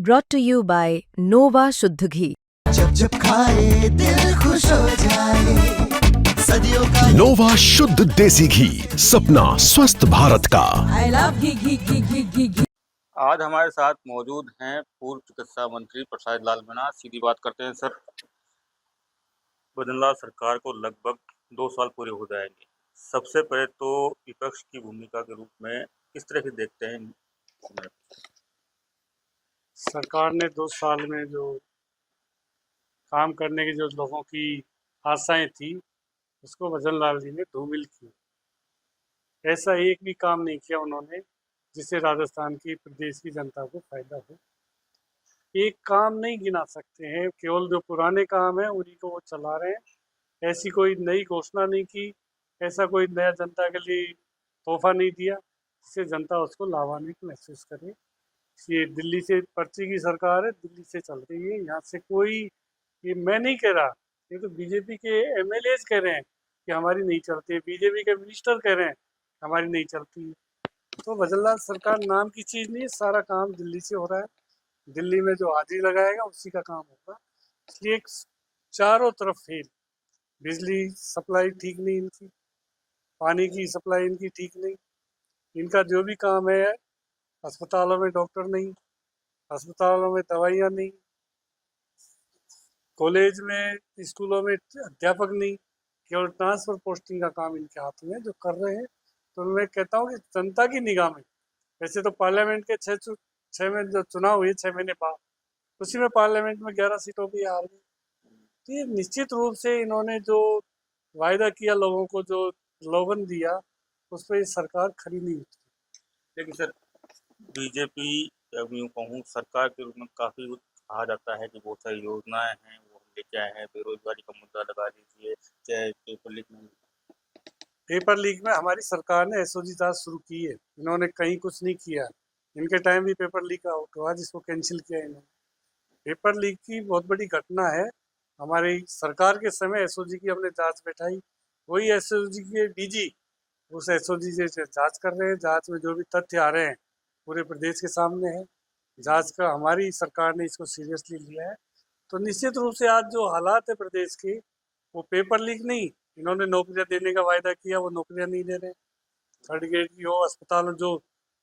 brought to you by Nova शुद्ध घी। जब जब खाए दिल खुश हो जाए, सदियों का नोवा शुद्ध देसी घी, सपना स्वस्थ भारत का। I love घी। आज हमारे साथ मौजूद हैं पूर्व चिकित्सा मंत्री प्रसाद लाल मीणा। सीधी बात करते हैं सर, बदनलाल सरकार को लगभग 2 साल पूरे हो जाएंगे। सबसे पहले तो विपक्ष की भूमिका के रूप में किस तरह से देखते हैं? सरकार ने 2 साल में जो काम करने की जो लोगों की आशाएं थी, उसको भजनलाल जी ने धूमिल की। ऐसा एक भी काम नहीं किया उन्होंने जिससे राजस्थान की प्रदेश की जनता को फायदा हो। एक काम नहीं गिना सकते हैं, केवल जो पुराने काम है उन्हीं को वो चला रहे हैं। ऐसी कोई नई घोषणा नहीं की, ऐसा कोई नया जनता के लिए तोहफा नहीं दिया जिससे जनता उसको लाभान्वित महसूस करे। ये दिल्ली से पर्ची की सरकार है, दिल्ली से चल रही है। यहाँ से कोई, ये मैं नहीं कह रहा, ये तो बीजेपी के एमएलएज कह रहे हैं कि हमारी नहीं चलती है, बीजेपी के मिनिस्टर कह रहे हैं हमारी नहीं चलती है। तो भजनलाल सरकार नाम की चीज़ नहीं है, सारा काम दिल्ली से हो रहा है। दिल्ली में जो हाजिरी लगाएगा उसी का काम होगा। इसलिए चारों तरफ फेल, बिजली सप्लाई ठीक नहीं इनकी, पानी की सप्लाई इनकी ठीक नहीं, इनका जो भी काम है, अस्पतालों में डॉक्टर नहीं, अस्पतालों में दवाइयाँ नहीं, कॉलेज में स्कूलों में अध्यापक नहीं, केवल ट्रांसफर पोस्टिंग का काम इनके हाथ में जो कर रहे हैं। तो मैं कहता हूँ कि जनता की निगाह में, वैसे तो पार्लियामेंट के 6 में जो चुनाव हुए 6 महीने बाद, उसी में पार्लियामेंट में 11 सीटों पर हार गए। तो ये निश्चित रूप से इन्होंने जो वायदा किया, लोगों को जो लोगन दिया, उस पर सरकार खरी नहीं उतरी। लेकिन सर, बीजेपी यूँ कहूँ सरकार के रूप में काफ़ी कहा जाता है कि बहुत सारी योजनाएं हैं वो हम लेके आए हैं। बेरोजगारी का मुद्दा लगा लीजिए, चाहे पेपर लीक में। पेपर लीक में हमारी सरकार ने एसओजी जांच शुरू की है, इन्होंने कहीं कुछ नहीं किया। इनके टाइम भी पेपर लीक हुआ जिसको कैंसिल किया इन्होंने। पेपर लीक की बहुत बड़ी घटना है। हमारी सरकार के समय एसओजी की हमने जांच बैठाई, वही एसओजी के डीजी उस एसओजी से जांच कर रहे हैं। जांच में जो भी तथ्य आ रहे हैं पूरे प्रदेश के सामने है। जांच का हमारी सरकार ने इसको सीरियसली लिया है। तो निश्चित रूप से आज जो हालात है प्रदेश के, वो पेपर लीक नहीं, इन्होंने नौकरियां देने का वायदा किया, वो नौकरियां नहीं दे रहे। थर्ड ग्रेड की हो, अस्पताल जो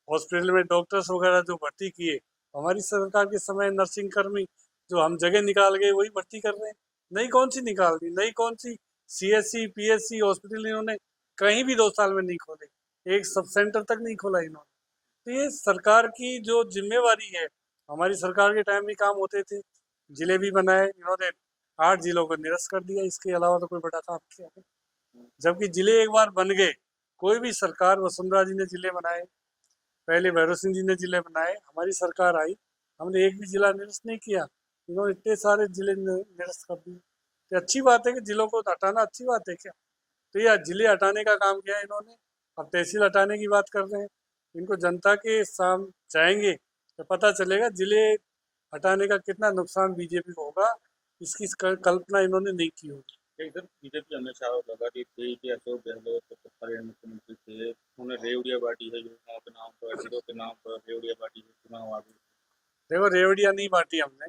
हॉस्पिटल में डॉक्टर्स वगैरह जो भर्ती किए, हमारी सरकार के समय नर्सिंग कर्मी जो हम जगह निकाल गए वही भर्ती कर रहे हैं। नई कौन सी निकाल दी, नई कौन सी सीएससी पीएससी हॉस्पिटल इन्होंने कहीं भी 2 साल में नहीं खोले, एक सब सेंटर तक नहीं खोला इन्होंने। तो ये सरकार की जो जिम्मेवारी है, हमारी सरकार के टाइम भी काम होते थे, जिले भी बनाए इन्होंने, 8 जिलों को निरस्त कर दिया, इसके अलावा तो कोई बड़ा काम किया नहीं। जबकि जिले एक बार बन गए, कोई भी सरकार, वसुंधरा जी ने जिले बनाए, पहले भैरव सिंह जी ने जिले बनाए, हमारी सरकार आई, हमने एक भी जिला निरस्त नहीं किया, इन्होंने इतने सारे जिले निरस्त कर दिए। तो अच्छी बात है कि जिलों को हटाना अच्छी बात है क्या? तो यह जिले हटाने का काम किया इन्होंने, अब तहसील हटाने की बात कर रहे हैं। इनको जनता के सामने जाएंगे तो पता चलेगा जिले हटाने का कितना नुकसान बीजेपी को होगा, इसकी कल्पना इन्होंने नहीं की होगी। इधर बीजेपी हमेशा आरोप लगाती थी कि अशोक गहलोत तो तत्कालीन मुख्यमंत्री थे, उन्होंने रेवड़िया बांटी है युवाओं के नाम पर, जिलों के नाम पर रेवड़िया बांटी है, चुनाव आ गए। देखो, रेवड़िया नहीं बांटी हमने,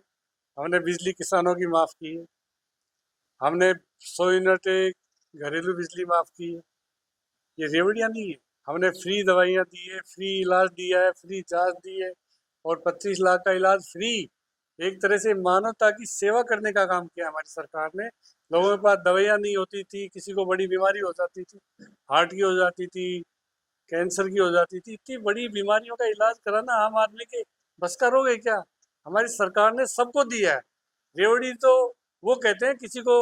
हमने बिजली किसानों की माफ़ की है, हमने 100 यूनिट घरेलू बिजली माफ़ की है, ये रेवड़िया नहीं है। हमने फ्री दवाइयाँ दी है, फ्री इलाज दिया है, फ्री जांच दी है, और 25 लाख का इलाज फ्री। एक तरह से मानवता की सेवा करने का काम किया हमारी सरकार ने। लोगों के पास दवाइयाँ नहीं होती थी, किसी को बड़ी बीमारी हो जाती थी, हार्ट की हो जाती थी, कैंसर की हो जाती थी, इतनी बड़ी बीमारियों का इलाज कराना आम आदमी के बस का रोग है क्या? हमारी सरकार ने सबको दिया है। रेवड़ी तो वो कहते हैं किसी को,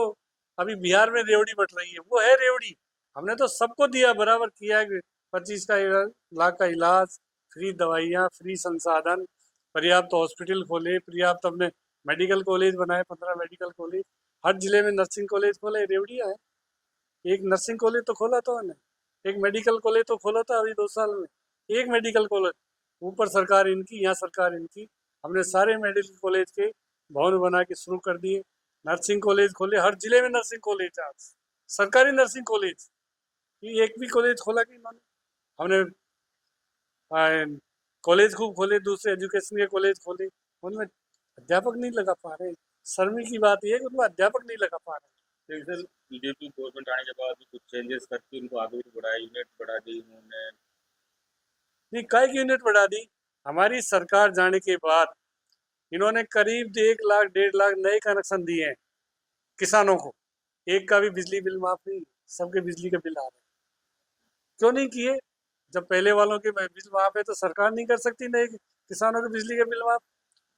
अभी बिहार में रेवड़ी बट रही है, वो है रेवड़ी। हमने तो सबको दिया, बराबर किया है। 25 लाख का इलाज, फ्री दवाइयाँ, फ्री संसाधन, पर्याप्त हॉस्पिटल खोले, पर्याप्त हमने मेडिकल कॉलेज बनाए, 15 मेडिकल कॉलेज, हर जिले में नर्सिंग कॉलेज खोले। रेवड़िया है, एक नर्सिंग कॉलेज तो खोला था हमने, एक मेडिकल कॉलेज तो खोला था अभी 2 साल में, एक मेडिकल कॉलेज। ऊपर सरकार इनकी, यहाँ सरकार इनकी। हमने सारे मेडिकल कॉलेज के भवन बना के शुरू कर दिए, नर्सिंग कॉलेज खोले, हर जिले में नर्सिंग कॉलेज, आज सरकारी नर्सिंग कॉलेज, ये एक भी कॉलेज खोला कि इन्होंने? हमने कॉलेज खूब खोले, दूसरे एजुकेशन के कॉलेज खोले, उनमें अध्यापक नहीं लगा पा रहे। शर्म की बात यह है कि उनमें अध्यापक नहीं लगा पा रहे। लेकिन सर बीजेपी गवर्नमेंट आने के बाद भी कुछ चेंजेस करके उनको आगे भी बढ़ाया, यूनिट बढ़ा दी उन्होंने। नहीं, काय की यूनिट बढ़ा दी? हमारी सरकार जाने के बाद इन्होंने करीब 1 लाख 1.5 लाख नए कनेक्शन दिए हैं किसानों को। एक का भी बिजली बिल माफ नहीं, सबके बिजली के बिल आ रहे हैं। क्यों नहीं किए? जब पहले वालों के बिल माफ है तो सरकार नहीं कर सकती नए किसानों के बिजली के बिल माफ?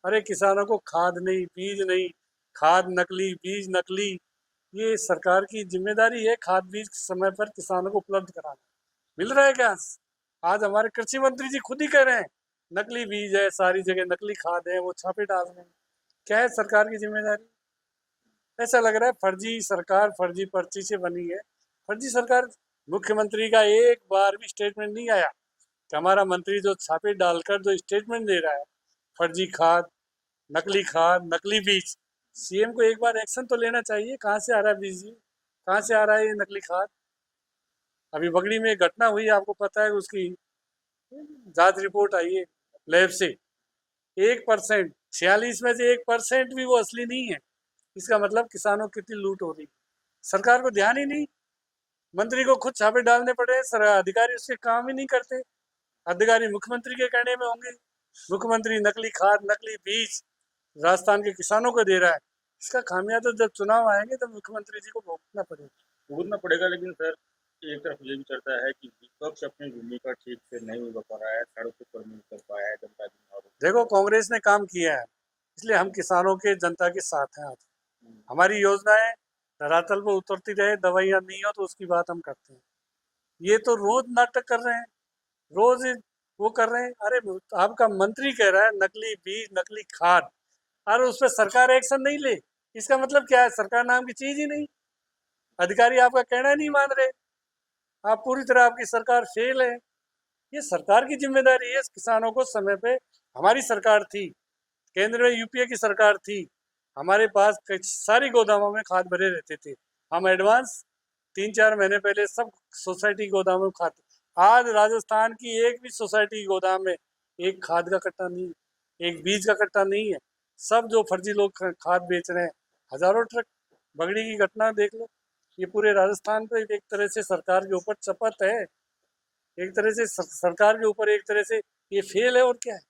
अरे किसानों को खाद नहीं, बीज नहीं, खाद नकली, बीज नकली, ये सरकार की जिम्मेदारी है खाद बीज समय पर किसानों को उपलब्ध कराना। मिल रहा है क्या? आज हमारे कृषि मंत्री जी खुद ही कह रहे हैं नकली बीज है, सारी जगह नकली खाद है, वो छापे डाल रहे हैं। क्या है सरकार की जिम्मेदारी? ऐसा लग रहा है फर्जी सरकार फर्जी पर्ची से बनी है। फर्जी सरकार। मुख्यमंत्री का एक बार भी स्टेटमेंट नहीं आया कि हमारा मंत्री जो छापे डालकर जो स्टेटमेंट दे रहा है फर्जी खाद, नकली बीज, सीएम को एक बार एक्शन तो लेना चाहिए। कहाँ से आ रहा है बीज, कहाँ से आ रहा है ये नकली खाद? अभी बगड़ी में एक घटना हुई, आपको पता है, उसकी जांच रिपोर्ट आई है लैब से। 1%, 46 में से 1% भी वो असली नहीं है। इसका मतलब किसानों की कितनी लूट हो रही। सरकार को ध्यान ही नहीं, मंत्री को खुद छापे डालने पड़े, अधिकारी उसके काम ही नहीं करते। अधिकारी मुख्यमंत्री के कहने में होंगे। मुख्यमंत्री नकली खाद, नकली बीज राजस्थान के किसानों को दे रहा है। इसका खामियाजा जब चुनाव आएंगे तब मुख्यमंत्री जी को भुगतना पड़ेगा। लेकिन सर एक तरफ ये भी चलता है कि विपक्ष अपनी भूमिका ठीक से नहीं निभा पा रहा है, सड़कों पर नहीं कर पाया है जनता की। देखो, कांग्रेस ने काम किया है, इसलिए हम किसानों के जनता के साथ हैं। आज हमारी योजनाएं धरातल पर उतरती रहे, दवाइयां नहीं हो तो उसकी बात हम करते हैं। ये तो रोज नाटक कर रहे हैं, रोज वो कर रहे हैं। अरे आपका मंत्री कह रहा है नकली बीज, नकली खाद, और उस पर सरकार एक्शन नहीं ले, इसका मतलब क्या है? सरकार नाम की चीज ही नहीं। अधिकारी आपका कहना नहीं मान रहे, आप पूरी तरह, आपकी सरकार फेल है। ये सरकार की जिम्मेदारी है किसानों को समय पे। हमारी सरकार थी, केंद्र में यूपीए की सरकार थी, हमारे पास सारी गोदामों में खाद भरे रहते थे। हम एडवांस 3-4 महीने पहले सब सोसाइटी गोदामों में खाद। आज राजस्थान की एक भी सोसाइटी गोदाम में एक खाद का कट्टा नहीं, एक बीज का कट्टा नहीं है। सब जो फर्जी लोग खाद बेच रहे हैं, हजारों ट्रक। बगड़ी की घटना देख लो, ये पूरे राजस्थान पे एक तरह से सरकार के ऊपर चपत है, एक तरह से सरकार के ऊपर एक तरह से ये फेल है। और क्या है?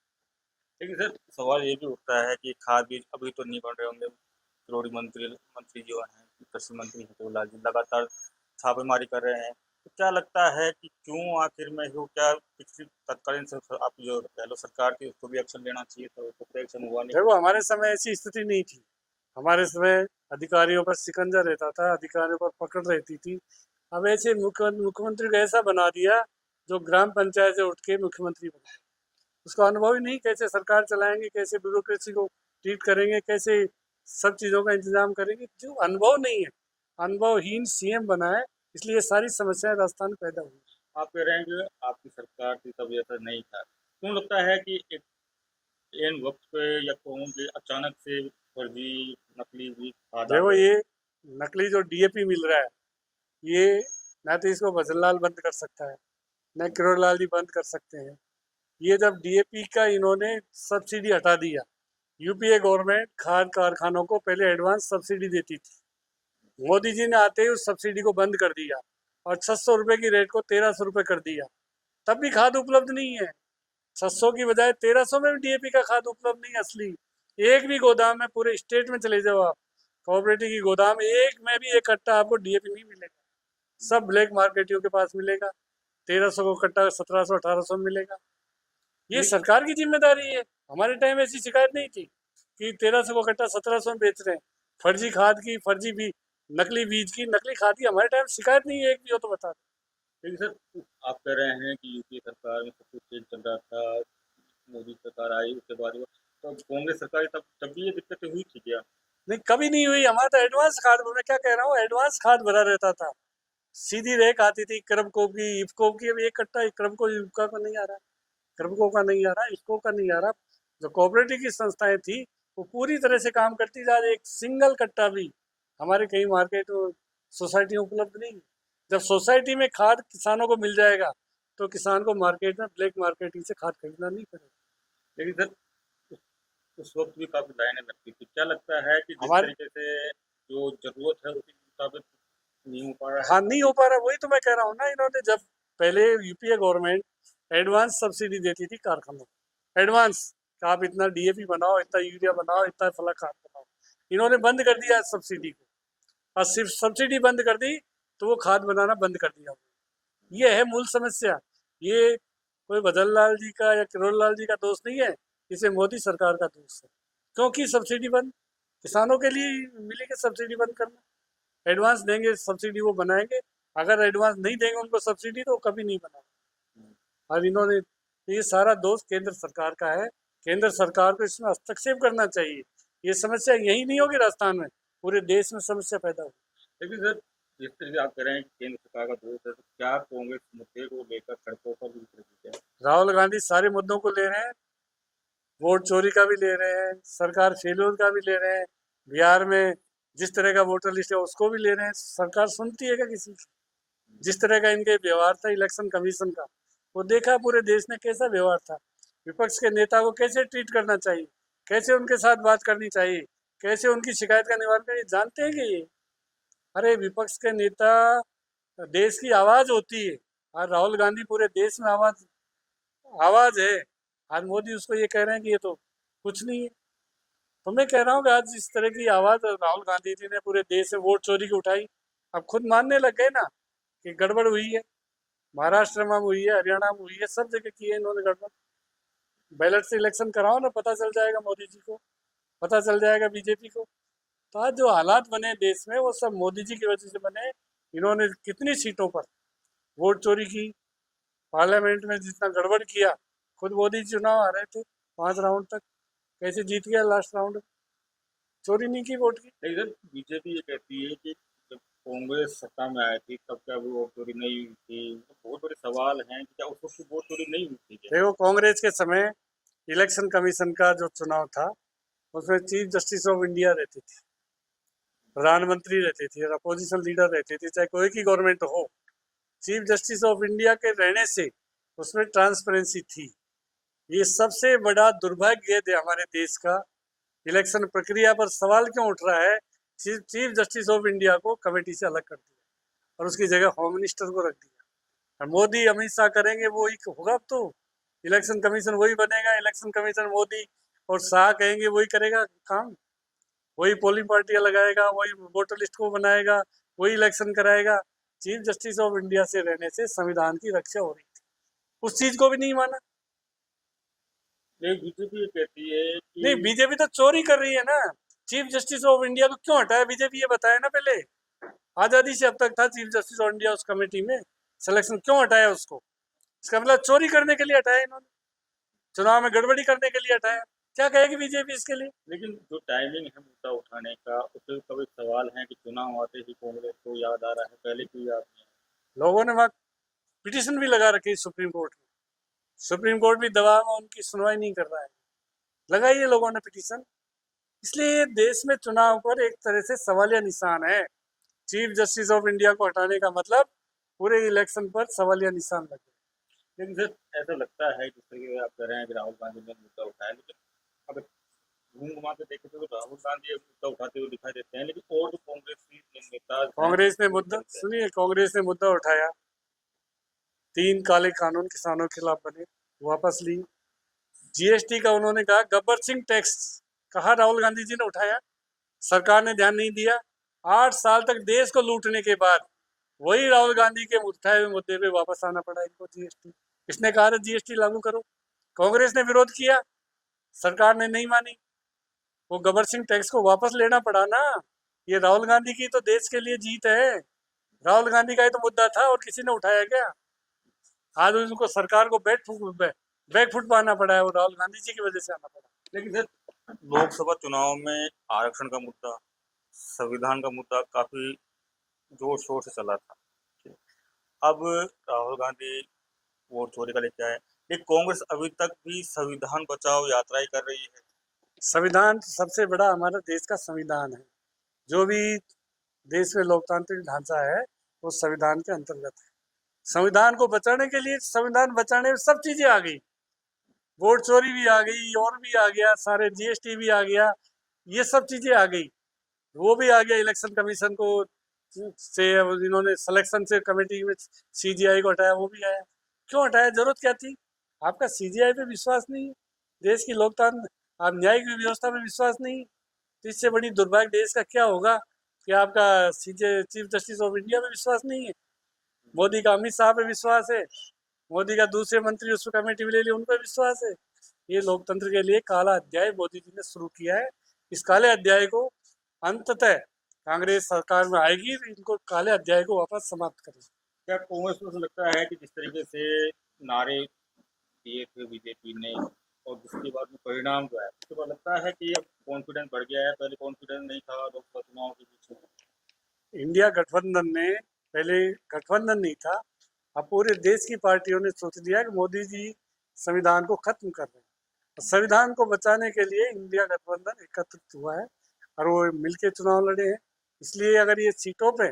लेकिन सर सवाल ये भी उठता है कि खाद बीज अभी तो नहीं बन रहे होंगे। करोड़ी मंत्री जो हैं, कृषि मंत्री हितोला जी लगातार छापेमारी कर रहे हैं, तो क्या लगता है कि क्यों आखिर में हो, क्या पिछली तत्कालीन आप जो पहले सरकार थी उसको भी एक्शन लेना चाहिए था, उसको तो एक्शन हुआ नहीं। देखो, हमारे समय ऐसी स्थिति नहीं थी। हमारे समय अधिकारियों पर शिकंजा रहता था, अधिकारियों पर पकड़ रहती थी। अब ऐसे मुख्यमंत्री को ऐसा बना दिया जो ग्राम पंचायत से उठ के मुख्यमंत्री बना। उसका अनुभव ही नहीं, कैसे सरकार चलाएंगे, कैसे ब्यूरोक्रेसी को ट्रीट करेंगे, कैसे सब चीज़ों का इंतजाम करेंगे। जो अनुभव नहीं है, अनुभवहीन सीएम बना है, इसलिए सारी समस्याएं राजस्थान में पैदा हुई। आप कह रहे हैं कि आपकी सरकार थी तब ऐसा नहीं था, क्यों लगता है कि एक एन वक्त पे या कहूँ कि अचानक से फर्जी नकली बीज खाद? देखो, ये नकली जो डीएपी मिल रहा है, ये ना तो इसको भजनलाल बंद कर सकता है, न किरोड़लाल जी बंद कर सकते हैं। ये जब डीएपी का इन्होंने सब्सिडी हटा दिया, यूपीए गवर्नमेंट खाद कारखानों को पहले एडवांस सब्सिडी देती थी, मोदी जी ने आते ही उस सब्सिडी को बंद कर दिया और 600 रुपये की रेट को 1300 रुपये कर दिया। तब भी खाद उपलब्ध नहीं है। 600 की बजाय 1300 में भी डीएपी का खाद उपलब्ध नहीं असली। एक भी गोदाम में, पूरे स्टेट में चले जाओ आप, कोऑपरेटिव की गोदाम एक में भी एक कट्टा आपको डीएपी नहीं मिलेगा। सब ब्लैक मार्केटियों के पास मिलेगा। 1300 को कट्टा 1700 1800 में मिलेगा। ये सरकार की जिम्मेदारी है। हमारे टाइम ऐसी शिकायत नहीं थी कि 1300 को कट्टा 1700 में बेच रहे हैं। फर्जी खाद की, फर्जी भी नकली बीज की, नकली खाद की हमारे टाइम शिकायत नहीं है, एक भी हो तो बता दो। लेकिन सर आप कह रहे हैं कि यूपीए सरकार में सब कुछ ठीक चल रहा था, मोदी सरकार आई उसके बाद, तो कांग्रेस सरकार तब भी ये दिक्कतें हुई थी क्या? नहीं, कभी नहीं हुई। हमारा तो एडवांस खाद, मैं क्या कह रहा हूँ, एडवांस खाद भरा रहता था। सीधी रेक आती थी क्रमको की, इफ्को की। अब एक कट्टा क्रमको इफ्का का नहीं आ रहा, क्रमको का नहीं आ रहा, इफ्को का नहीं आ रहा। जो कोऑपरेटिव की संस्थाएं थी वो पूरी तरह से काम करती जा रही। एक सिंगल कट्टा भी हमारे कई मार्केट सोसाइटी में उपलब्ध नहीं। जब सोसाइटी में खाद किसानों को मिल जाएगा तो किसान को मार्केट में ब्लैक मार्केटिंग से खाद खरीदना नहीं पड़ेगा। लेकिन सर उस वक्त भी काफी लाइनें लगती थी। क्या लगता है कि जिस हमारे तरीके से जो जरूरत है उसी के मुताबिक नहीं हो पा रहा है? हाँ नहीं हो पा रहा, वही तो मैं कह रहा हूँ ना। इन्होंने जब पहले यूपीए गवर्नमेंट एडवांस सब्सिडी देती थी कारखानों को, एडवांस कि आप इतना डीएपी बनाओ, इतना यूरिया बनाओ, इतना फला खाद बनाओ। इन्होंने बंद कर दिया सब्सिडी को, और सिर्फ सब्सिडी बंद कर दी तो वो खाद बनाना बंद कर दिया। ये है मूल समस्या। ये कोई भजन लाल जी का या किरोड़ लाल जी का दोष नहीं है, इसे मोदी सरकार का दोष है। क्योंकि सब्सिडी बंद, किसानों के लिए मिली के सब्सिडी बंद करना। एडवांस देंगे सब्सिडी वो बनाएंगे, अगर एडवांस नहीं देंगे उनको सब्सिडी तो वो कभी नहीं बनाएंगे। और इन्होंने ये सारा दोष केंद्र सरकार का है। केंद्र सरकार को इसमें हस्तक्षेप करना चाहिए। ये समस्या यही नहीं होगी राजस्थान में, पूरे देश में समस्या पैदा होगी। लेकिन सर, जिस तरीके से आप कह रहे हैं कि केंद्र सरकार का दोष है, तो क्या कांग्रेस मुद्दे को लेकर सड़कों पर भी उतरी है? राहुल गांधी सारे मुद्दों को ले रहे हैं, वोट चोरी का भी ले रहे हैं, सरकार फेल्योर का भी ले रहे हैं, बिहार में जिस तरह का वोटर लिस्ट है उसको भी ले रहे हैं। सरकार सुनती है क्या किसी की? जिस तरह का इनके व्यवहार था इलेक्शन कमीशन का, वो देखा पूरे देश ने कैसा व्यवहार था। विपक्ष के नेता को कैसे ट्रीट करना चाहिए, कैसे उनके साथ बात करनी चाहिए, कैसे उनकी शिकायत का निवारण करना, जानते हैं कि ये अरे विपक्ष के नेता देश की आवाज होती है। और राहुल गांधी पूरे देश में आवाज है। आज मोदी उसको ये कह रहे हैं कि ये तो कुछ नहीं है। तो मैं कह रहा हूँ कि आज इस तरह की आवाज राहुल गांधी जी ने पूरे देश में वोट चोरी की उठाई, अब खुद मानने लग गए ना कि गड़बड़ हुई है। महाराष्ट्र में हुई है, हरियाणा में हुई है, सब जगह की है इन्होंने गड़बड़। बैलेट से इलेक्शन कराओ ना, पता चल जाएगा मोदी जी को, पता चल जाएगा बीजेपी को। तो आज जो हालात बने देश में वो सब मोदी जी की वजह से बने। इन्होंने कितनी सीटों पर वोट चोरी की, पार्लियामेंट में जितना गड़बड़ किया। खुद मोदी जी चुनाव आ रहे थे 5 राउंड तक, कैसे जीत गया लास्ट राउंड, चोरी नहीं की वोट की। लेकिन बीजेपी ये कहती है कि जब कांग्रेस सत्ता में आई थी तब क्या वो वोट चोरी नहीं हुई थी? तो बहुत बड़े सवाल हैं कि क्या उस वक्त वोट चोरी नहीं हुई थी क्या? देखो, कांग्रेस के समय इलेक्शन कमीशन का जो चुनाव था उसमें चीफ जस्टिस ऑफ इंडिया रहती थी, प्रधानमंत्री रहते थे और अपोजिशन लीडर रहते थे, चाहे कोई की गवर्नमेंट हो। चीफ जस्टिस ऑफ इंडिया के रहने से उसमें ट्रांसपेरेंसी थी। ये सबसे बड़ा दुर्भाग्य है हमारे देश का। इलेक्शन प्रक्रिया पर सवाल क्यों उठ रहा है? चीफ जस्टिस ऑफ इंडिया को कमेटी से अलग कर दिया और उसकी जगह होम मिनिस्टर को रख दिया। और मोदी अमित शाह करेंगे वो ही होगा। अब तो इलेक्शन कमीशन वही बनेगा, इलेक्शन कमीशन मोदी और शाह कहेंगे वही करेगा काम। वही पोलिंग पार्टियां लगाएगा, वही वोटर लिस्ट को बनाएगा, वही इलेक्शन कराएगा। चीफ जस्टिस ऑफ इंडिया से रहने से संविधान की रक्षा हो रही थी, उस चीज को भी नहीं माना। बीजेपी ये कहती है कि नहीं, बीजेपी तो चोरी कर रही है ना। चीफ जस्टिस ऑफ इंडिया को क्यों हटाया बीजेपी, ये बताया ना पहले। आजादी से अब तक था चीफ जस्टिस ऑफ इंडिया, उस कमेटी में सिलेक्शन क्यों हटाया उसको? इसका मतलब चोरी करने के लिए हटाया इन्होंने, चुनाव में गड़बड़ी करने के लिए हटाया। क्या कहेगी बीजेपी इसके लिए? लेकिन जो टाइमिंग है मुद्दा उठाने का, उससे कभी सवाल है कि चुनाव आते ही कांग्रेस को याद आ रहा है, पहले क्यों याद नहीं है? लोगों ने वहां पिटीशन भी लगा रखी सुप्रीम कोर्ट में। सुप्रीम कोर्ट भी दबाव में उनकी सुनवाई नहीं कर रहा है। लगाई है लोगों ने पिटीशन। इसलिए देश में चुनाव पर एक तरह से सवालिया निशान है। चीफ जस्टिस ऑफ इंडिया को हटाने का मतलब पूरे इलेक्शन पर सवालिया निशान लगे। लेकिन सर, ऐसा लगता है जिस तरीके से आप कह रहे हैं कि राहुल गांधी ने मुद्दा उठाया, लेकिन अगर घूम घुमा के देखें तो राहुल गांधी मुद्दा उठाते हुए दिखाई देते हैं, लेकिन और जो कांग्रेस की नेता कांग्रेस ने मुद्दा, सुनिए, कांग्रेस ने मुद्दा उठाया, 3 काले कानून किसानों के खिलाफ बने, वापस ली। जीएसटी का उन्होंने कहा गब्बर सिंह टैक्स, कहा राहुल गांधी जी ने उठाया, सरकार ने ध्यान नहीं दिया। 8 साल तक देश को लूटने के बाद वही राहुल गांधी के उठाए हुए मुद्दे पे वापस आना पड़ा इनको। जीएसटी, इसने कहा जीएसटी लागू करो, कांग्रेस ने विरोध किया, सरकार ने नहीं मानी, वो गब्बर सिंह टैक्स को वापस लेना पड़ा ना। ये राहुल गांधी की तो देश के लिए जीत है। राहुल गांधी का ही तो मुद्दा था और किसी ने उठाया क्या? आज उनको सरकार को बैकफुट पाना पड़ा है, वो राहुल गांधी जी की वजह से आना पड़ा। लेकिन सर, लोकसभा चुनाव में आरक्षण का मुद्दा, संविधान का मुद्दा काफी जोर शोर से चला था। अब राहुल गांधी वोट चोरी का लेके आए, लेकिन कांग्रेस अभी तक भी संविधान बचाओ यात्रा ही कर रही है। संविधान सबसे बड़ा हमारा देश का संविधान है। जो भी देश में लोकतांत्रिक ढांचा है वो संविधान के अंतर्गत है। संविधान को बचाने के लिए, संविधान बचाने में सब चीजें आ गई। वोट चोरी भी आ गई और भी आ गया, सारे जीएसटी भी आ गया, ये सब चीजें आ गई। वो भी आ गया इलेक्शन कमीशन को से इन्होंने सिलेक्शन से कमेटी में सीजीआई को हटाया, वो भी आया। क्यों हटाया, जरूरत क्या थी? आपका सीजीआई पे विश्वास नहीं है, देश की लोकतंत्र, आप न्यायिक व्यवस्था में विश्वास नहीं है, तो इससे बड़ी दुर्भाग्य देश का क्या होगा कि आपका सीजे चीफ जस्टिस ऑफ इंडिया में विश्वास नहीं है, मोदी का अमित शाह पे विश्वास है, मोदी का दूसरे मंत्री उस पर कमेटी में ले ली, उन पर विश्वास है। ये लोकतंत्र के लिए काला अध्याय मोदी जी ने शुरू किया है। इस काले अध्याय को अंततः कांग्रेस सरकार में आएगी, इनको काले अध्याय को वापस समाप्त करें। क्या कांग्रेस को ऐसा लगता है कि जिस तरीके से नारे दिए थे बीजेपी ने और जिसके बाद में परिणाम जो है उसके बाद लगता है कि अब कॉन्फिडेंस बढ़ गया है, पहले कॉन्फिडेंस नहीं था लोकसभा चुनाव के पीछे। इंडिया गठबंधन ने, पहले गठबंधन नहीं था, अब पूरे देश की पार्टियों ने सोच लिया कि मोदी जी संविधान को खत्म कर रहे हैं। संविधान को बचाने के लिए इंडिया गठबंधन एकत्रित हुआ है और वो मिलके चुनाव लड़े हैं। इसलिए अगर ये सीटों पे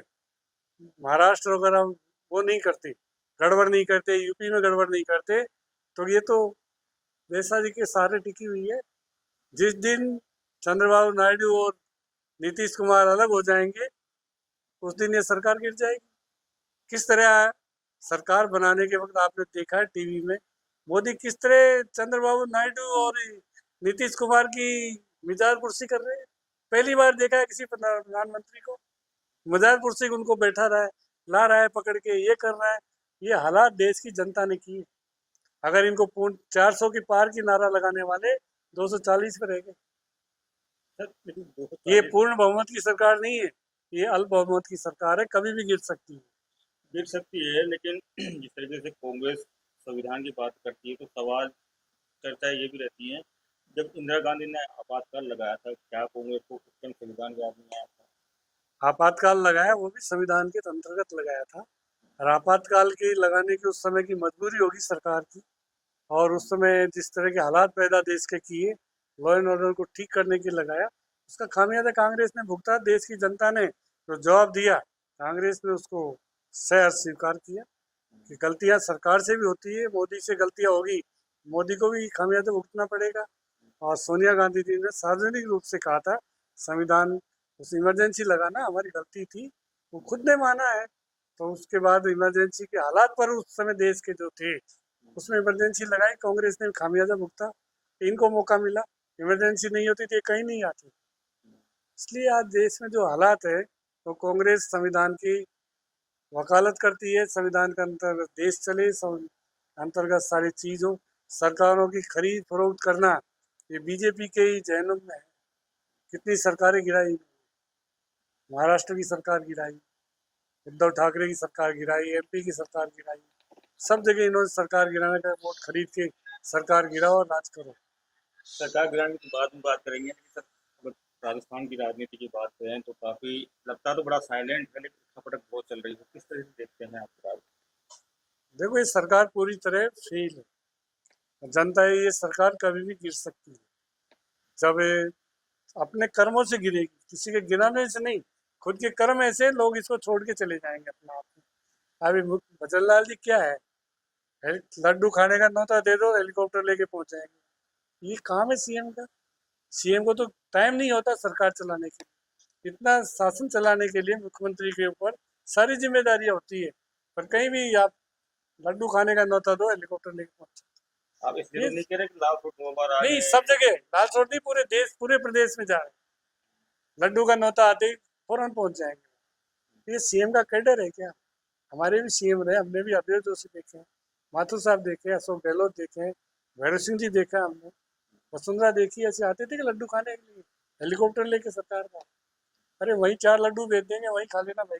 महाराष्ट्र वगैरह वो नहीं करते, गड़बड़ नहीं करते, यूपी में गड़बड़ नहीं करते, तो ये तो वैसा जी के सारे टिकी हुई है। जिस दिन चंद्रबाबू नायडू और नीतीश कुमार अलग हो जाएंगे उस दिन ये सरकार गिर जाएगी। किस तरह सरकार बनाने के वक्त आपने देखा है टीवी में, मोदी किस तरह चंद्रबाबू नायडू और नीतीश कुमार की मिजाज कुर्सी कर रहे हैं। पहली बार देखा है किसी प्रधानमंत्री को मिजाज कुर्सी उनको बैठा रहा है, ला रहा है पकड़ के, ये कर रहा है। ये हालात देश की जनता ने किए। अगर इनको पूर्ण 400 की पार की नारा लगाने वाले 240 पे रह गए। ये पूर्ण बहुमत की सरकार नहीं है, ये अल्प बहुमत की सरकार है, कभी भी गिर सकती है। गिर सकती है, लेकिन जिस तरीके से कांग्रेस संविधान की बात करती है तो सवाल चर्चा ये भी रहती है, जब इंदिरा गांधी ने आपातकाल लगाया था क्या कांग्रेस को उस टाइम संविधान याद नहीं आया था? आपातकाल लगाया, वो भी संविधान के अंतर्गत लगाया था। और आपातकाल की लगाने की उस समय की मजबूरी होगी सरकार की, और उस समय जिस तरह के हालात पैदा देश के किए, लॉ एंड ऑर्डर को ठीक करने की लगाया, उसका खामियाजा कांग्रेस ने भुगता। देश की जनता ने जो जवाब दिया, कांग्रेस ने उसको सह स्वीकार किया कि गलतियां सरकार से भी होती है, मोदी से गलतियां होगी, मोदी को भी खामियाजा भुगतना पड़ेगा। और सोनिया गांधी जी ने सार्वजनिक रूप से कहा था संविधान उस इमरजेंसी लगाना हमारी गलती थी, वो खुद ने माना है। तो उसके बाद इमरजेंसी के हालात पर उस समय देश के जो थे उसमें इमरजेंसी लगाई, कांग्रेस ने खामियाजा भुगता, इनको मौका मिला। इमरजेंसी नहीं होती थी कहीं नहीं आती। इसलिए आज देश में जो हालात है तो कांग्रेस संविधान की वकालत करती है, संविधान के अंतर्गत देश चले, अंतर्गत सारी चीजों, सरकारों की खरीद फरोख्त करना, ये बीजेपी के ही जहनुम में है। कितनी सरकारें गिराई, महाराष्ट्र की सरकार गिराई, उद्धव ठाकरे की सरकार गिराई, एमपी की सरकार गिराई, सब जगह इन्होंने सरकार गिराने का वोट खरीद के सरकार गिराओ और राज करो। सरकार गिराने की बाद में बात करेंगे, लेकिन सर राजस्थान की राजनीति की बात करें तो काफी लगता तो बड़ा साइलेंट है, लेकिन खपटक बहुत चल रही है। किस तरह से देखते हैं आप? देखो, ये सरकार पूरी तरह फेल है। जनता है, ये सरकार कभी भी गिर सकती है। जब अपने कर्मों से गिरेगी, किसी के गिराने से नहीं, खुद के कर्म ऐसे लोग इसको छोड़ के चले जाएंगे अपना आप। अभी भजन लाल जी क्या है, लड्डू खाने का न्योता दे दो, हेलीकॉप्टर लेके पहुंच जाएंगे। ये काम है सीएम का। सीएम को तो टाइम नहीं होता सरकार चलाने के लिए, इतना शासन चलाने के लिए मुख्यमंत्री के ऊपर सारी जिम्मेदारियां होती है, पर कहीं भी आप लड्डू खाने का न्योता दो, हेलीकॉप्टर लेके पहुंच। आप इसलिए नहीं कह रहे कि लाल सूट मुबारक नहीं, सब जगह लाल सूट नहीं, पूरे देश, पूरे प्रदेश में जा रहे हैं। लड्डू का न्योता आते ही फौरन पहुंच जाएंगे। ये सीएम का कैडर है क्या? हमारे भी सीएम रहे, हमने भी अभय जोशी देखे, माथुर साहब देखे, अशोक गहलोत देखे, भैरव सिंह जी देखा हमने, वसुंधरा देखी। ऐसे आते थे कि लड्डू खाने के लिए हेलीकॉप्टर लेके सरकार का। अरे वही 4 लड्डू भेज देंगे, वही खा लेना भाई।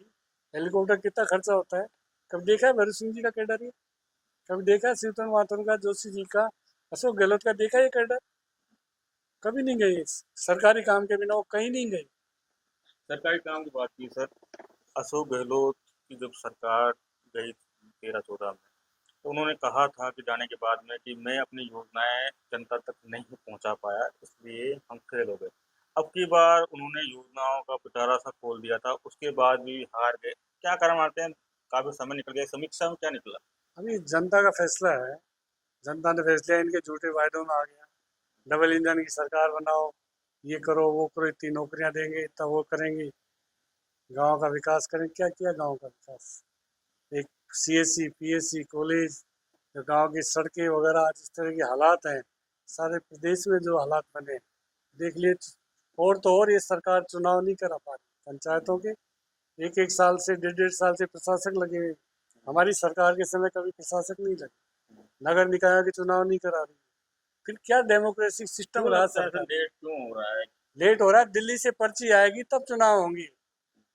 हेलीकॉप्टर कितना खर्चा होता है? कब देखा है भैरव सिंह जी का कैडर? ये कभी देखा? शिवचंद्र माथुर का, जोशी जी का, अशोक गहलोत का देखा ये कैडर? कभी नहीं गए सरकारी काम के बिना, वो कहीं नहीं गए। सरकारी काम की बात की सर, अशोक गहलोत की जब सरकार गई 13-14 में, तो उन्होंने कहा था कि जाने के बाद में कि मैं अपनी योजनाएं जनता तक नहीं पहुंचा पाया, इसलिए हम फेल हो गए। अब की बार उन्होंने योजनाओं का पिटारा सा खोल दिया था, उसके बाद भी हार गए। क्या कारण मानते हैं? काफी समय निकल गया, समीक्षा में क्या निकला? अभी जनता का फैसला है, जनता ने फैसला लिया, इनके झूठे वायदों में आ गया। डबल इंजन की सरकार बनाओ, ये करो वो करो, इतनी नौकरियां देंगे, इतना वो करेंगे, गांव का विकास करेंगे। क्या किया गांव का विकास? एक सीएससी पीएससी कॉलेज, जो गांव की सड़कें वगैरह, जिस तरह के हालात हैं सारे प्रदेश में, जो हालात बने हैं, देख लिए। और तो और ये सरकार चुनाव नहीं करा पा रही। पंचायतों के एक एक साल से, डेढ़ डेढ़ साल से प्रशासक लगे हुए। हमारी सरकार के समय कभी प्रशासक नहीं लगे। नगर निकायों के चुनाव नहीं करा रही। फिर क्या डेमोक्रेसी सिस्टम क्यों रहा लगता है सरकार? लेट क्यों हो रहा है? लेट हो रहा है। दिल्ली से पर्ची आएगी तब चुनाव होंगी।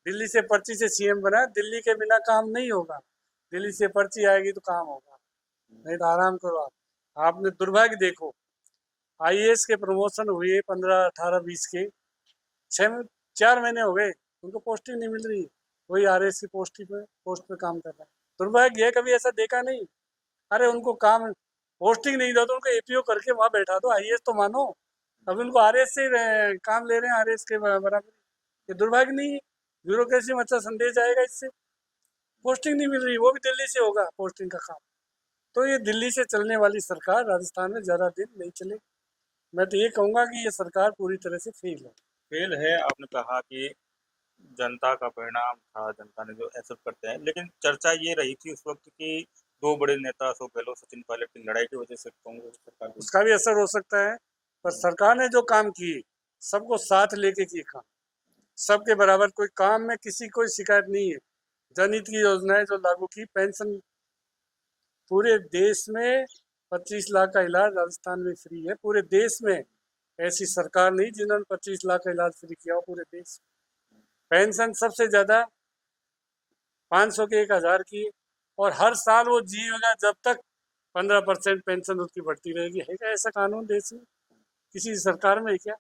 दिल्ली से पर्ची से सीएम बना, दिल्ली के बिना काम नहीं होगा। दिल्ली से पर्ची आएगी तो काम होगा, नहीं तो आराम करो आप। आपने दुर्भाग्य देखो, आईएएस के प्रमोशन हुए 15, 18, 20 के 4 महीने हो गए, उनको पोस्टिंग नहीं मिल रही। वही आरएस की पोस्ट पे काम कर रहा है। दुर्भाग्य है, कभी ऐसा देखा नहीं। अरे उनको काम पोस्टिंग नहीं दो तो उनको एपीओ करके वहां बैठा दो, आईएएस तो मानो। अब उनको आरएस से काम ले रहे हैं, आरएस के बराबर। ये दुर्भाग्य नहीं है? ब्यूरोक्रेसी में अच्छा संदेश आएगा इससे। पोस्टिंग नहीं मिल रही, वो भी दिल्ली से होगा पोस्टिंग का काम। तो ये दिल्ली से चलने वाली सरकार राजस्थान में ज़्यादा दिन नहीं चलेगी। मैं तो ये कहूँगा कि ये सरकार पूरी तरह से फेल है। फेल है। आपने कहा कि जनता का परिणाम था, जनता ने जो एक्सेप्ट करते हैं, लेकिन चर्चा ये रही थी उस वक्त कि दो बड़े नेता अशोक गहलोत सचिन पायलट की लड़ाई की वजह से कांग्रेस सरकार को उसका भी असर हो सकता है, पर सरकार ने जो काम किए, सबको साथ लेके किए काम, सबके बराबर। कोई काम में किसी कोई शिकायत नहीं है। जनहित की योजनाएं जो लागू की, पेंशन पूरे देश में 25 लाख का इलाज राजस्थान में फ्री है। पूरे देश में ऐसी सरकार नहीं जिन्होंने 25 लाख का इलाज फ्री किया हो पूरे देश में। पेंशन सबसे ज्यादा 500 के 1000 की, और हर साल वो जिएगा जब तक 15% पेंशन उसकी बढ़ती रहेगी। है क्या ऐसा कानून देश में? किसी सरकार में है क्या?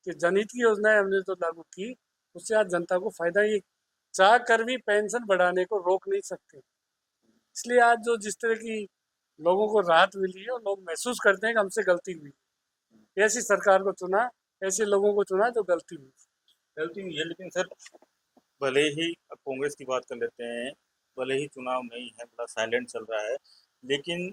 कि जनहित की योजनाएं हमने तो लागू की, उससे आज जनता को फायदा। ये चाह कर भी पेंशन बढ़ाने को रोक नहीं सकते। इसलिए आज जो जिस तरह की लोगों को राहत मिली है और लोग महसूस करते हैं कि हमसे गलती हुई, ऐसी सरकार को चुना, ऐसे लोगों को चुना जो गलती हुई। गलती हुई है। लेकिन सर, भले ही अब कांग्रेस की बात कर लेते हैं, भले ही चुनाव नहीं है, बड़ा साइलेंट चल रहा है, लेकिन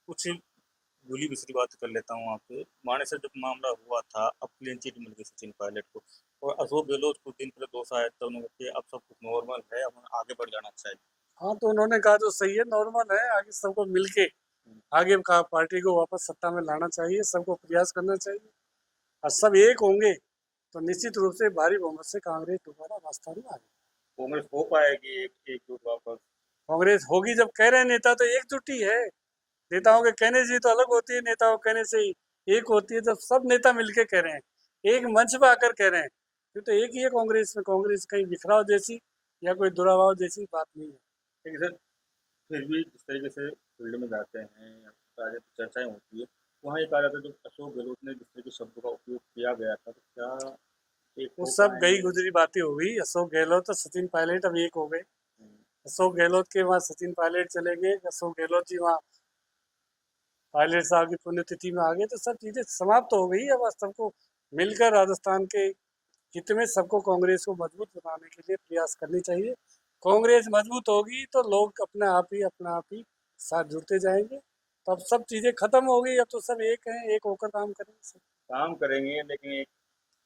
कुछ भूली बिसरी बात कर लेता हूँ आपसे। मानेसर जब मामला हुआ था, अब क्लीन चिट मिल गई सचिन पायलट को, और अशोक गहलोत कुछ दिन पहले दोष आया था उन्होंने कि अब सब कुछ नॉर्मल है, अब आगे बढ़ जाना चाहिए। हाँ, तो उन्होंने कहा जो सही है, नॉर्मल है, आगे सबको मिलके आगे का पार्टी को वापस सत्ता में लाना चाहिए, सबको प्रयास करना चाहिए। और सब एक होंगे तो निश्चित रूप से भारी बहुमत से कांग्रेस दोबारा राजस्थान में आ गई। कांग्रेस हो पाएगी एकजुट वापस? कांग्रेस होगी, जब कह रहे हैं नेता तो एकजुट ही है। नेताओं के कहने से तो अलग होती है, नेताओं के कहने से ही एक होती है। जब सब नेता मिलके कह रहे हैं, एक मंच पर आकर कह रहे हैं, फिर तो एक ही है कांग्रेस में। कांग्रेस कहीं बिखराव जैसी या कोई दुराभाव जैसी बात नहीं है। लेकिन सर, फिर भी जिस तरीके से फील्ड में जाते हैं या चर्चाएं होती है, वहाँ ये कहा जाता है जो अशोक गहलोत ने जिस तरह के शब्दों का उपयोग किया गया था, तो क्या एक वो हो सब पाएंगे? गई गुजरी बातें हो गई। अशोक गहलोत और सचिन पायलट अब एक हो गए। अशोक गहलोत के वहाँ सचिन पायलट चले गए, अशोक गहलोत जी वहाँ पायलट साहब की पुण्यतिथि में आ गए, तो सब चीजें समाप्त हो गई। अब सबको मिलकर राजस्थान के हित में सबको कांग्रेस को मजबूत बनाने के लिए प्रयास करनी चाहिए। कांग्रेस मजबूत होगी तो लोग अपना आप ही साथ जुड़ते जाएंगे। तो अब सब चीजें खत्म हो गई, अब तो सब एक हैं, एक होकर काम करेंगे सब। काम करेंगे। लेकिन एक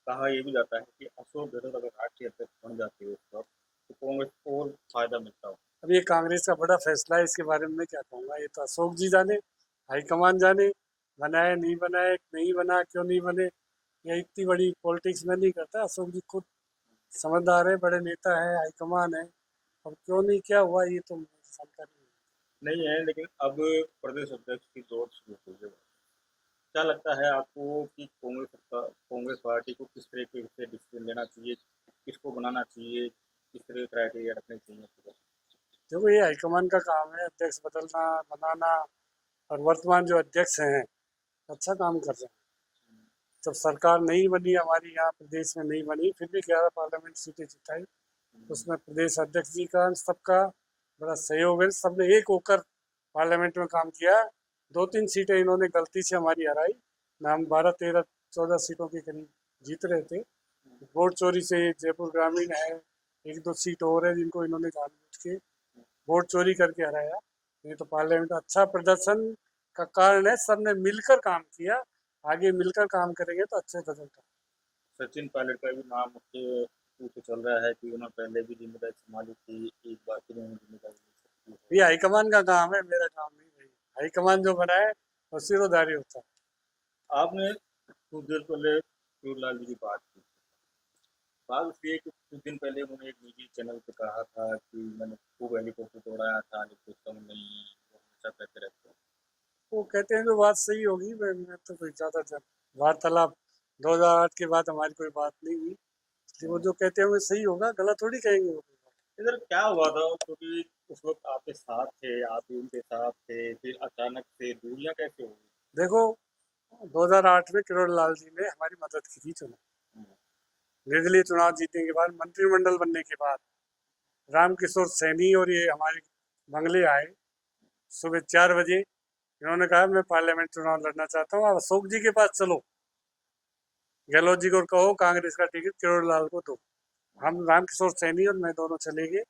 कहा ये भी जाता है कि अशोक गहलोत अगर राष्ट्रीय अध्यक्ष बन जाती है उस वक्त, तो कांग्रेस को और फायदा मिलता हो। अब ये कांग्रेस का बड़ा फैसला है, इसके बारे में मैं क्या कहूँगा। ये तो अशोक जी जाने, हाईकमान जाने, बनाए नहीं बनाए, नहीं बना क्यों नहीं बने, ये इतनी बड़ी पॉलिटिक्स में नहीं करता। अशोक जी खुद समझदार है, बड़े नेता है, हाईकमान है। अब क्यों नहीं क्या हुआ ये तो जानकारी नहीं है। लेकिन अब प्रदेश अध्यक्ष की दौड़ शुरू हो गई है। क्या लगता है आपको कि कांग्रेस पार्टी को किस तरीके से डिसीजन लेना चाहिए, किसको बनाना चाहिए, किस तरह के क्राइटेरिया रखने चाहिए? देखो, ये हाईकमान का काम है, अध्यक्ष बदलना बनाना। और वर्तमान जो अध्यक्ष हैं अच्छा काम कर रहे हैं। जब सरकार नहीं बनी हमारी यहाँ प्रदेश में नहीं बनी, फिर भी 11 पार्लियामेंट सीटें जिताई। उसमें प्रदेश अध्यक्ष जी का सबका बड़ा सहयोग है। सबने एक होकर पार्लियामेंट में काम किया। 2-3 सीटें इन्होंने गलती से हमारी हराई, ना हम 12, 13, 14 सीटों के करीब जीत रहे थे। वोट चोरी से जयपुर ग्रामीण है, 1-2 सीट और है जिनको इन्होंने जानबूझ के वोट चोरी करके हराया। नहीं तो पार्लियामेंट अच्छा प्रदर्शन का कारण है सबने मिलकर काम किया। आगे मिलकर काम करेंगे तो अच्छे रिजल्ट। सचिन पायलट का भी नाम मुख्य रूप से चल रहा है कि उन्होंने पहले भी जिम्मेदारी संभाली थी, एक बार फिर उन्होंने जिम्मेदारी ले सकती है। ये हाईकमान का काम है, मेरा काम नहीं है। हाईकमान जो बनाए वो सिरोधारी होता है। आपने कुछ देर पहले लाल जी की बात की, बात उसकी है कि कुछ दिन पहले उन्होंने एक निजी चैनल पे कहा था कि मैंने खूब हेलीकॉप्टर दौड़ाया था, लेकिन कम नहीं, वो हमेशा कहते रहते हैं। वो कहते हैं जो बात सही होगी। मैं तो कोई ज़्यादा वार्तालाप 2008 के बाद हमारी कोई बात नहीं हुई, इसलिए वो जो कहते हैं वो सही होगा, गलत थोड़ी कहेंगे वो। इधर क्या हुआ था, क्योंकि उस वक्त आपके साथ थे, आप भी उनके साथ थे, फिर अचानक से दूरियां कैसे हो गई? देखो 2008 में किरोड़ लाल जी ने हमारी मदद की थी चुनाव, निर्दलीय चुनाव जीतने के बाद, मंत्रिमंडल बनने के बाद रामकिशोर सैनी और ये हमारे बंगले आए सुबह 4 बजे। इन्होंने कहा मैं पार्लियामेंट चुनाव लड़ना चाहता हूँ, आप अशोक जी के पास चलो, गहलोत जी को कहो कांग्रेस का टिकट किरोड़ लाल को दो। हम रामकिशोर सैनी और मैं दोनों चले गए।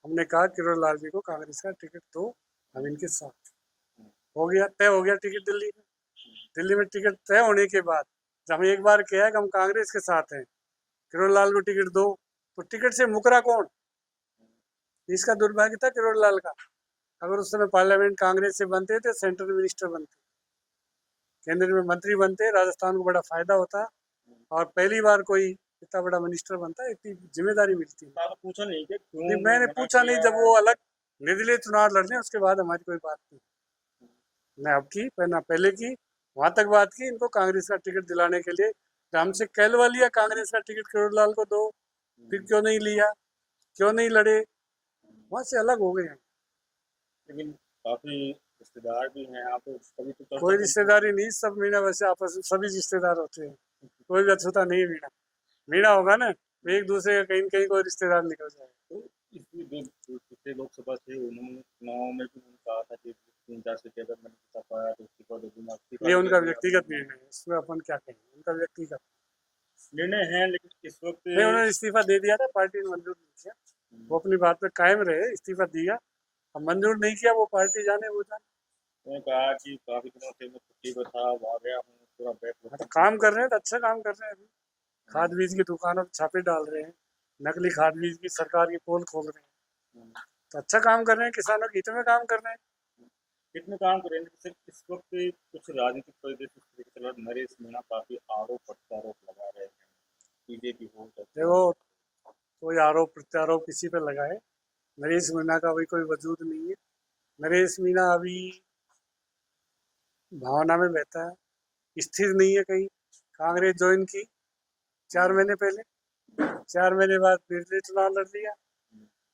हमने कहा किरोड़ लाल जी को कांग्रेस का टिकट दो, हम इनके साथ। हो गया, तय हो गया टिकट दिल्ली में। दिल्ली में टिकट तय होने के बाद जब हम एक बार कहा कि हम कांग्रेस के साथ हैं, किरोड़ लाल को टिकट दो, तो टिकट से मुकरा कौन? इसका दुर्भाग्य था किरोड़ लाल का। अगर उस समय पार्लियामेंट कांग्रेस से बनते थे, सेंट्रल मिनिस्टर बनते, केंद्र में मंत्री बनते, राजस्थान को बड़ा फायदा होता और पहली बार कोई इतना बड़ा मिनिस्टर बनता है, इतनी जिम्मेदारी मिलती है। आपने पूछा नहीं कि क्यों? नहीं, मैंने पूछा नहीं। जब वो अलग निर्दलीय चुनाव लड़ रहे हैं उसके बाद हमारी कोई बात नहीं, न अब की न पहले की। वहां तक बात की इनको कांग्रेस का टिकट दिलाने के लिए, हमसे कहलवा लिया कांग्रेस का टिकट किरोड़ लाल को दो, फिर क्यों नहीं लिया, क्यों नहीं लड़े, वहां से अलग हो गए हैं। लेकिन काफी रिश्तेदार भी हैं आप, कभी तो कोई रिश्तेदारी नहीं, सब मीणा वैसे आपस में सभी रिश्तेदार होते हैं, कोई भी अछूता नहीं है। मीणा मीणा होगा ना तो एक दूसरे का कहीं कहीं कोई रिश्तेदार निकल जाए। तो इसलिए जो पिछले लोकसभा से उन्होंने चुनाव में भी उन्होंने कहा था कि 3-4 सीटें अगर मैं जीता पाया तो इस्तीफा दे दूंगा। ये उनका व्यक्तिगत निर्णय है, इसमें अपन क्या कहेंगे, उनका व्यक्तिगत निर्णय है, लेकिन इस वक्त नहीं, उन्होंने इस्तीफा दे दिया था, पार्टी ने मंजूर नहीं किया। वो अपनी बात पे कायम रहे, इस्तीफा दिया, अब मंजूर नहीं किया, वो पार्टी जाने वो जाने। उन्होंने कहा कि काफी दिनों से मैं छुट्टी पर था, वो आ गया हूँ, पूरा बैक तो काम कर रहे हैं, तो अच्छा काम कर रहे हैं। अभी खाद बीज की दुकानों पर छापे डाल रहे हैं, नकली खाद बीज की सरकार की पोल खोल रहे हैं, तो अच्छा काम कर रहे हैं, किसानों के हित में काम कर रहे हैं। कितने काम करेंगे? जैसे इस वक्त कुछ राजनीतिक परिदृश्य इस तरीके से चल रहा है, नरेश मीणा काफी आरोप प्रत्यारोप लगा रहे हैं, बीजेपी हो सकती है। देखो कोई आरोप प्रत्यारोप किसी पे लगाए, नरेश मीणा का अभी कोई वजूद नहीं है। नरेश मीणा अभी भावना में बहता है, स्थिर नहीं है कहीं। कांग्रेस ज्वाइन की 4 महीने पहले, 4 महीने बाद निर्दलीय चुनाव लड़ लिया।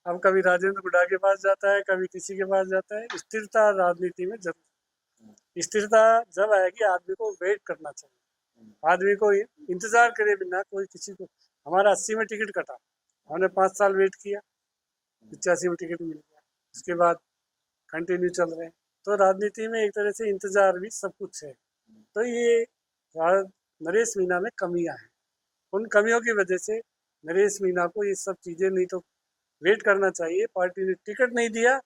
अब कभी राजेंद्र गुडा के पास जाता है, कभी किसी के पास जाता है। स्थिरता राजनीति में जरूर, स्थिरता जब आएगी आदमी को वेट करना चाहिए, आदमी को इंतजार करे बिना कोई किसी को। हमारा 80 में टिकट कटा, हमने 5 साल वेट किया, 85 में टिकट मिल गया, उसके बाद कंटिन्यू चल रहे हैं। तो राजनीति में एक तरह से इंतजार भी सब कुछ है। तो ये नरेश मीणा में कमियां हैं, उन कमियों की वजह से नरेश मीणा को ये सब चीजें, नहीं तो वेट करना चाहिए। पार्टी ने टिकट नहीं दिया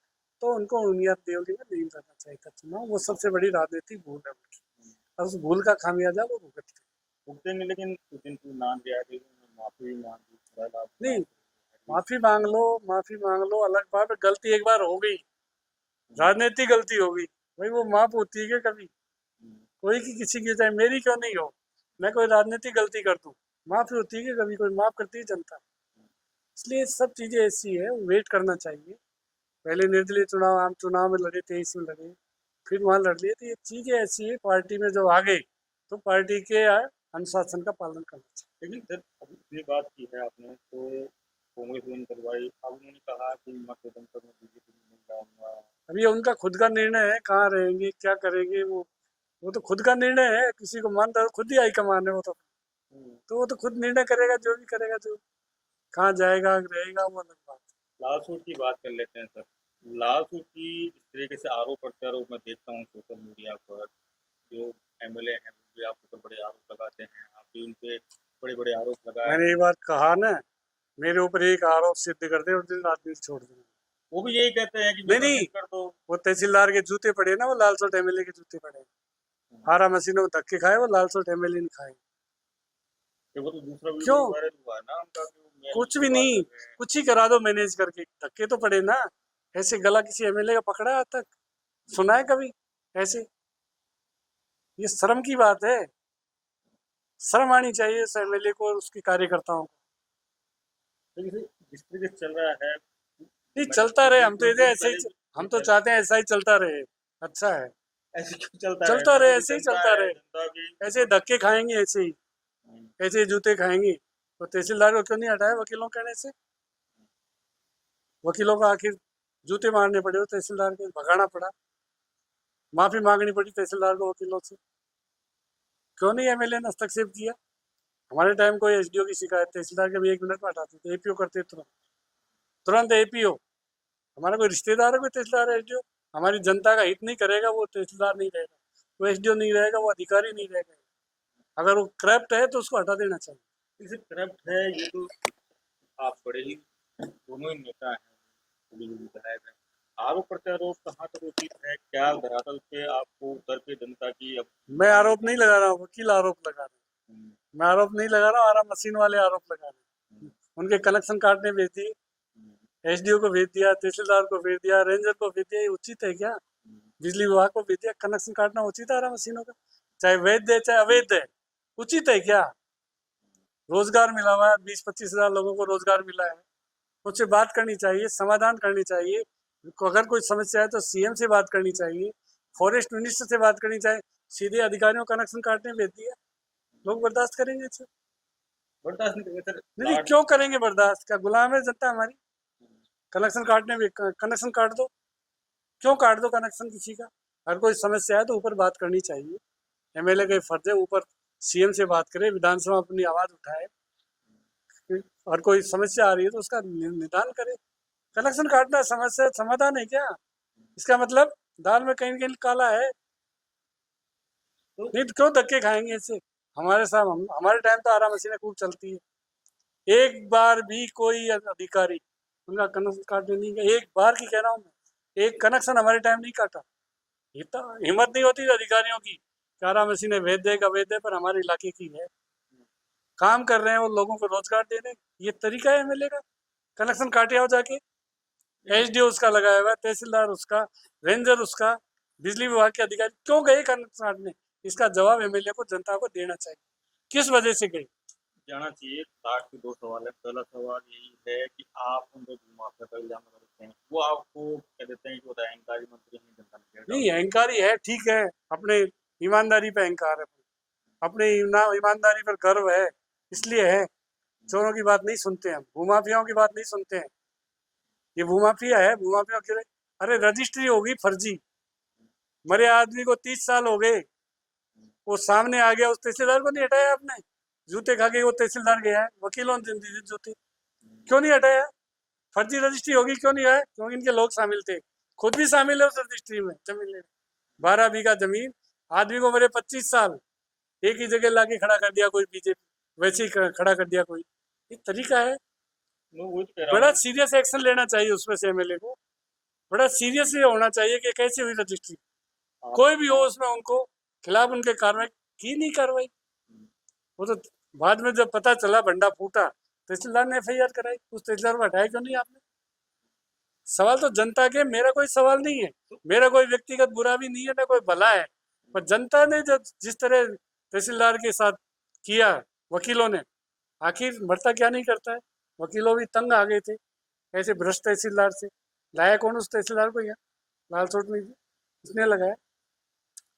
तो उनको उमियाद देवली में नहीं करना चाहिए था चुनाव, वो सबसे बड़ी राजनीतिक भूल है उनकी, और उस भूल का खामियाजा वो भुगतेंगे। लेकिन पुतिन को नाम दिया कि माफी भी मांग ली, नहीं, माफी मांग लो, माफी मांग लो, अलग बात है। गलती एक बार हो गई, राजनीतिक गलती हो गई भाई, वो माफ होती है क्या कभी? कोई की किसी की, चाहे मेरी क्यों नहीं हो, मैं कोई राजनीतिक गलती कर दूं, माफी होती है कि कभी? कोई माफ करती है जनता? इसलिए सब चीजें ऐसी है, वेट करना चाहिए। पहले निर्दलीय चुनाव आम चुनाव में लड़े, 23 में लड़े, फिर वहां लड़ लिए। तो ये चीजें ऐसी है, पार्टी में जब आ गई तो पार्टी के अनुशासन का पालन करना चाहिए। लेकिन जब अभी ये बात की है आपने, तो कांग्रेस ने करवाई, अब उन्होंने कहा कि मत खत्म कर, मैं बीजेपी में नहीं जाऊंगा। अभी उनका खुद का निर्णय है, कहाँ रहेंगे क्या करेंगे, वो तो खुद का निर्णय है। किसी को मानता है, खुद ही हाईकमान है वो तो वो तो खुद निर्णय करेगा, जो भी करेगा, जो कहाँ जाएगा रहेगा वो अलग बात है। लाल सूट की बात कर लेते हैं सर। लाल सूट की इस तरीके से आरोप प्रत्यारोप मैं देखता हूँ सोशल मीडिया पर, जो एमएलए हैं वो भी आपके ऊपर बड़े आरोप लगाते हैं, आप भी उन पे बड़े बड़े आरोप लगाए। मैंने एक बार कहा ना, मेरे ऊपर एक आरोप सिद्ध कर दे उस दिन राजनीति छोड़ दूंगा। वो भी यही कहते हैं कि नहीं, नहीं। कर दो। वो तहसीलदार के जूते पड़े ना, वो लालसोट एमएलए के जूते पड़े। आरा मशीनों में धक्के खाए, वो लालसोट एमएलए नहीं खाए। कि वो तो दूसरा वीडियो क्यों? वायरल हुआ है ना उनका कि वो मैनेज कुछ भी करवा नहीं, कर रहे हैं। कुछ ही करा दो मैनेज करके, धक्के तो पड़े ना। ऐसे गला किसी एमएलए का पकड़ा है आज तक? सुना है कभी ऐसे? ये शर्म की बात है। शर्म आनी चाहिए इस एमएलए को और उसके कार्यकर्ताओं को। लेकिन जिस तरीके से चल रहा है नहीं चलता रहे, हम तो कुछ दिन ऐसे ही, पहले हम तो चाहते हैं ऐसा ही चलता रहे। अच्छा है, ऐसे क्यों चलता चलता है? रहे, जनता ऐसे ही की चलता रहे। जनता की ऐसे धक्के खाएंगे, ऐसे ही, ऐसे ही जूते खाएंगे। तो तहसीलदार को क्यों नहीं हटाया वकीलों कहने से? वकीलों को आखिर जूते मारने पड़े, तहसीलदार के भगाना पड़ा, माफी मांगनी पड़ी तहसीलदार को वकीलों से। क्यों नहीं एमएलए ने हस्तक्षेप किया? हमारे टाइम कोई एसडीओ की शिकायत तहसीलदार के भी 1 मिनट में हटाते थे, एपीओ करते तुरंत, तुरंत एपीओ। हमारा कोई रिश्तेदार है कोई तहसीलदार एसडीओ? हमारी जनता का हित नहीं करेगा वो तहसीलदार नहीं रहेगा, वो एसडीओ नहीं रहेगा, वो अधिकारी नहीं रहेगा। अगर वो करप्ट है तो उसको हटा देना चाहिए। इसे करप्ट है ये तो आप बड़े ही दोनों ही नेता हैं, बड़ी विधायक हैं। आरोप प्रत्यारोप कहाँ तक उचित है, क्या धरातल पे आपको उतर के जनता की अब मैं आरोप नहीं लगा रहा हूँ, वकील आरोप लगा रहे हैं। मैं आरोप नहीं लगा रहा हूँ, आरा मशीन वाले आरोप लगा रहे हैं। उनके कनेक्शन काटने भेज दिए, एसडीओ को भेज दिया, तहसीलदार को भेज दिया, रेंजर को भेज दिया। ये उचित है क्या? बिजली विभाग को भेज दिया, कनेक्शन काटना उचित है आरा मशीनों का? चाहे वैध है चाहे अवैध है, उचित है क्या? रोजगार मिला हुआ है, 20-25 हजार लोगों को रोजगार मिला है। उससे बात करनी चाहिए, समाधान करनी चाहिए। अगर कोई समस्या है तो सीएम से बात करनी चाहिए, फॉरेस्ट मिनिस्टर से बात करनी चाहिए। सीधे अधिकारियों को कनेक्शन काटने भेज दिया, लोग बर्दाश्त करेंगे इसे? बर्दाश्त नहीं करेंगे सर। नहीं, क्यों करेंगे बर्दाश्त? क्या गुलाम है जनता हमारी? कनेक्शन काटने में कनेक्शन काट दो, क्यों काट दो कनेक्शन किसी का? अगर कोई समस्या है तो ऊपर बात करनी चाहिए। एमएलए का फर्ज है ऊपर सीएम से बात करे, विधानसभा अपनी आवाज उठाए, और कोई समस्या आ रही है तो उसका निदान करे। कनेक्शन काटना समस्या समाधान है क्या? इसका मतलब दाल में कहीं कहीं काला है। नहीं तो क्यों धक्के खाएंगे इससे? हमारे साथ हमारे टाइम तो आरा मशीनें खूब चलती है। एक बार भी कोई अधिकारी उनका कनेक्शन काटने नहीं गया, एक बार की कह रहा हूँ मैं, एक कनेक्शन हमारे टाइम नहीं काटा। ये तो हिम्मत नहीं होती अधिकारियों की, आरा मशीनें भेज दे का भेज दे, पर हमारे इलाके की है, काम कर रहे हैं, वो लोगों को रोजगार दे रहे हैं। ये तरीका है एमएलए का? कनेक्शन काटे आओ जाके, एसडीओ उसका लगाया हुआ है, तहसीलदार उसका, रेंजर उसका, बिजली विभाग के अधिकारी क्यों गए कनेक्शन काटने? इसका जवाब एमएलए को जनता को देना चाहिए, किस वजह से गए? जाना चाहिए। लास्ट के 2 सवाल है। पहला सवाल यही है कि आप उनको माफिया का इल्जाम लगाते हैं, वो आपको कह देते हैं कि वो तो अहंकारी मंत्री हैं, जनता ने नहीं, अहंकारी है, ठीक है, अपने ईमानदारी पे अहंकार है, अपने ईमानदारी पर गर्व है, इसलिए है। चोरों की बात नहीं सुनते हैं, भूमाफियाओं की बात नहीं सुनते हैं। ये भूमाफिया है, भूमाफिया क्यों? अरे रजिस्ट्री होगी फर्जी, मरे आदमी को 30 साल हो गए, वो सामने आ गया, उस तहसीलदार को नहीं हटाया आपने? जूते खा के वो तहसीलदार गया है, वकीलों ने दी थी जूते, क्यों नहीं हटाया? फर्जी रजिस्ट्री होगी, क्यों नहीं है? क्योंकि इनके लोग शामिल थे, खुद भी शामिल है उस रजिस्ट्री में। जमीन लेने 12 बीघा जमीन, आदमी को मेरे 25 साल, एक ही जगह लाके खड़ा कर दिया कोई बीजेपी, वैसे ही खड़ा कर दिया कोई। ये तरीका है? वो कह रहा बड़ा हूँ। सीरियस एक्शन लेना चाहिए उसमें से एमएलए को, बड़ा सीरियस ये होना चाहिए कि कैसे हुई रजिस्ट्री, कोई भी हो उसमें उनको खिलाफ उनके कार्रवाई की नहीं। कार्रवाई वो तो बाद में जब पता चला, भंडा फूटा, तहसीलदार ने एफआईआर कराई, उस तहसीलदार को हटाया क्यों नहीं आपने? सवाल तो जनता के, मेरा कोई सवाल नहीं है, मेरा कोई व्यक्तिगत बुरा भी नहीं है ना कोई भला है, पर जनता ने जब जिस तरह तहसीलदार के साथ किया वकीलों ने, आखिर मरता क्या नहीं करता है? वकीलों भी तंग आ गए थे ऐसे भ्रष्ट तहसीलदार से। लाया कौन उस तहसीलदार को? यहाँ लालसोट में इसने लगाया।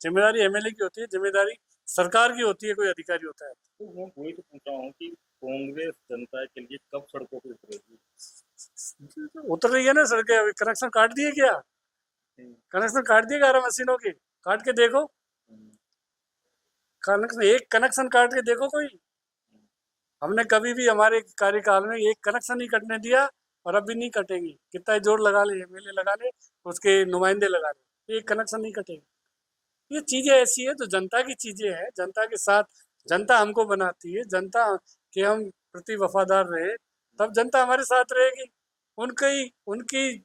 जिम्मेदारी एमएलए की होती है, जिम्मेदारी सरकार की होती है, कोई अधिकारी होता है। तो मैं वही तो पूछ रहा हूँ कि कांग्रेस जनता के लिए कब सड़कों पर उतरेगी? उतर रही है ना सड़कें, अभी कनेक्शन काट दिए क्या? कनेक्शन काट दिए 11 मशीनों के, काट के देखो, कनेक्शन, एक कनेक्शन काट के देखो कोई। हमने कभी भी हमारे कार्यकाल में एक कनेक्शन नहीं कटने दिया, और अब भी नहीं कटेंगे। कितना ही जोर लगा ले, एमएलए लगा ले, उसके नुमाइंदे लगा ले, एक कनेक्शन नहीं कटेगा। ये चीजें ऐसी है, तो जनता की चीजें हैं, जनता के साथ जनता हमको बनाती है, जनता के हम प्रति वफादार रहे, तब जनता हमारे साथ रहेगी। उनकी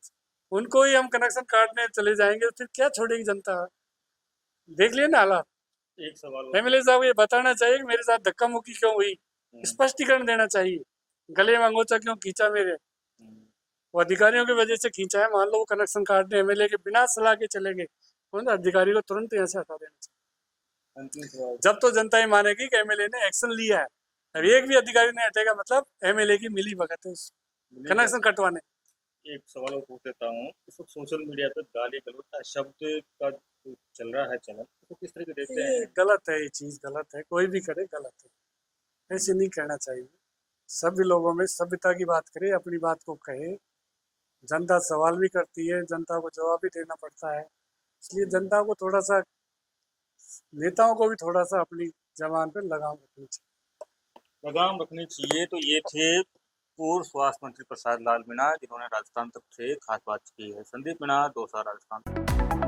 उनको ही हम कनेक्शन काटने चले जाएंगे, फिर क्या छोड़ेगी जनता? देख लिए ना हालात। एक सवाल एमएलए साहब को ये बताना चाहिए कि मेरे साथ धक्का मुक्की क्यों हुई, स्पष्टीकरण देना चाहिए। गले में अंगोछा क्यों खींचा मेरे, वो अधिकारियों की वजह से खींचा है। मान लो वो कनेक्शन काटने एमएलए के बिना सलाह के चले गए, उन अधिकारी को तुरंत यहाँ से हटा देना चाहिए। अंतिम सवाल जब तो जनता ये मानेगी कि एमएलए ने एक्शन लिया है। अब एक भी अधिकारी नहीं हटेगा, मतलब एमएलए की मिली भगत है उस कनेक्शन कटवाने। एक सवाल और पूछ लेता हूँ, इस वक्त सोशल मीडिया पर गाली गलौज का शब्द का जो चल रहा है चलन, तो किस तरह से देखते ये हैं? गलत है, ये चीज गलत है, कोई भी करे गलत है, ऐसे नहीं कहना चाहिए। सभी लोगों में सभ्यता की बात करे, अपनी बात को कहे। जनता सवाल भी करती है, जनता को जवाब भी देना पड़ता है, इसलिए जनता को थोड़ा सा, नेताओं को भी थोड़ा सा अपनी जबान पर लगाम रखनी चाहिए। लगाम रखनी चाहिए। तो ये थे पूर्व स्वास्थ्य मंत्री प्रसाद लाल मीणा, जिन्होंने राजस्थान तक से खास बात की है। संदीप मीणा, दौसा, राजस्थान।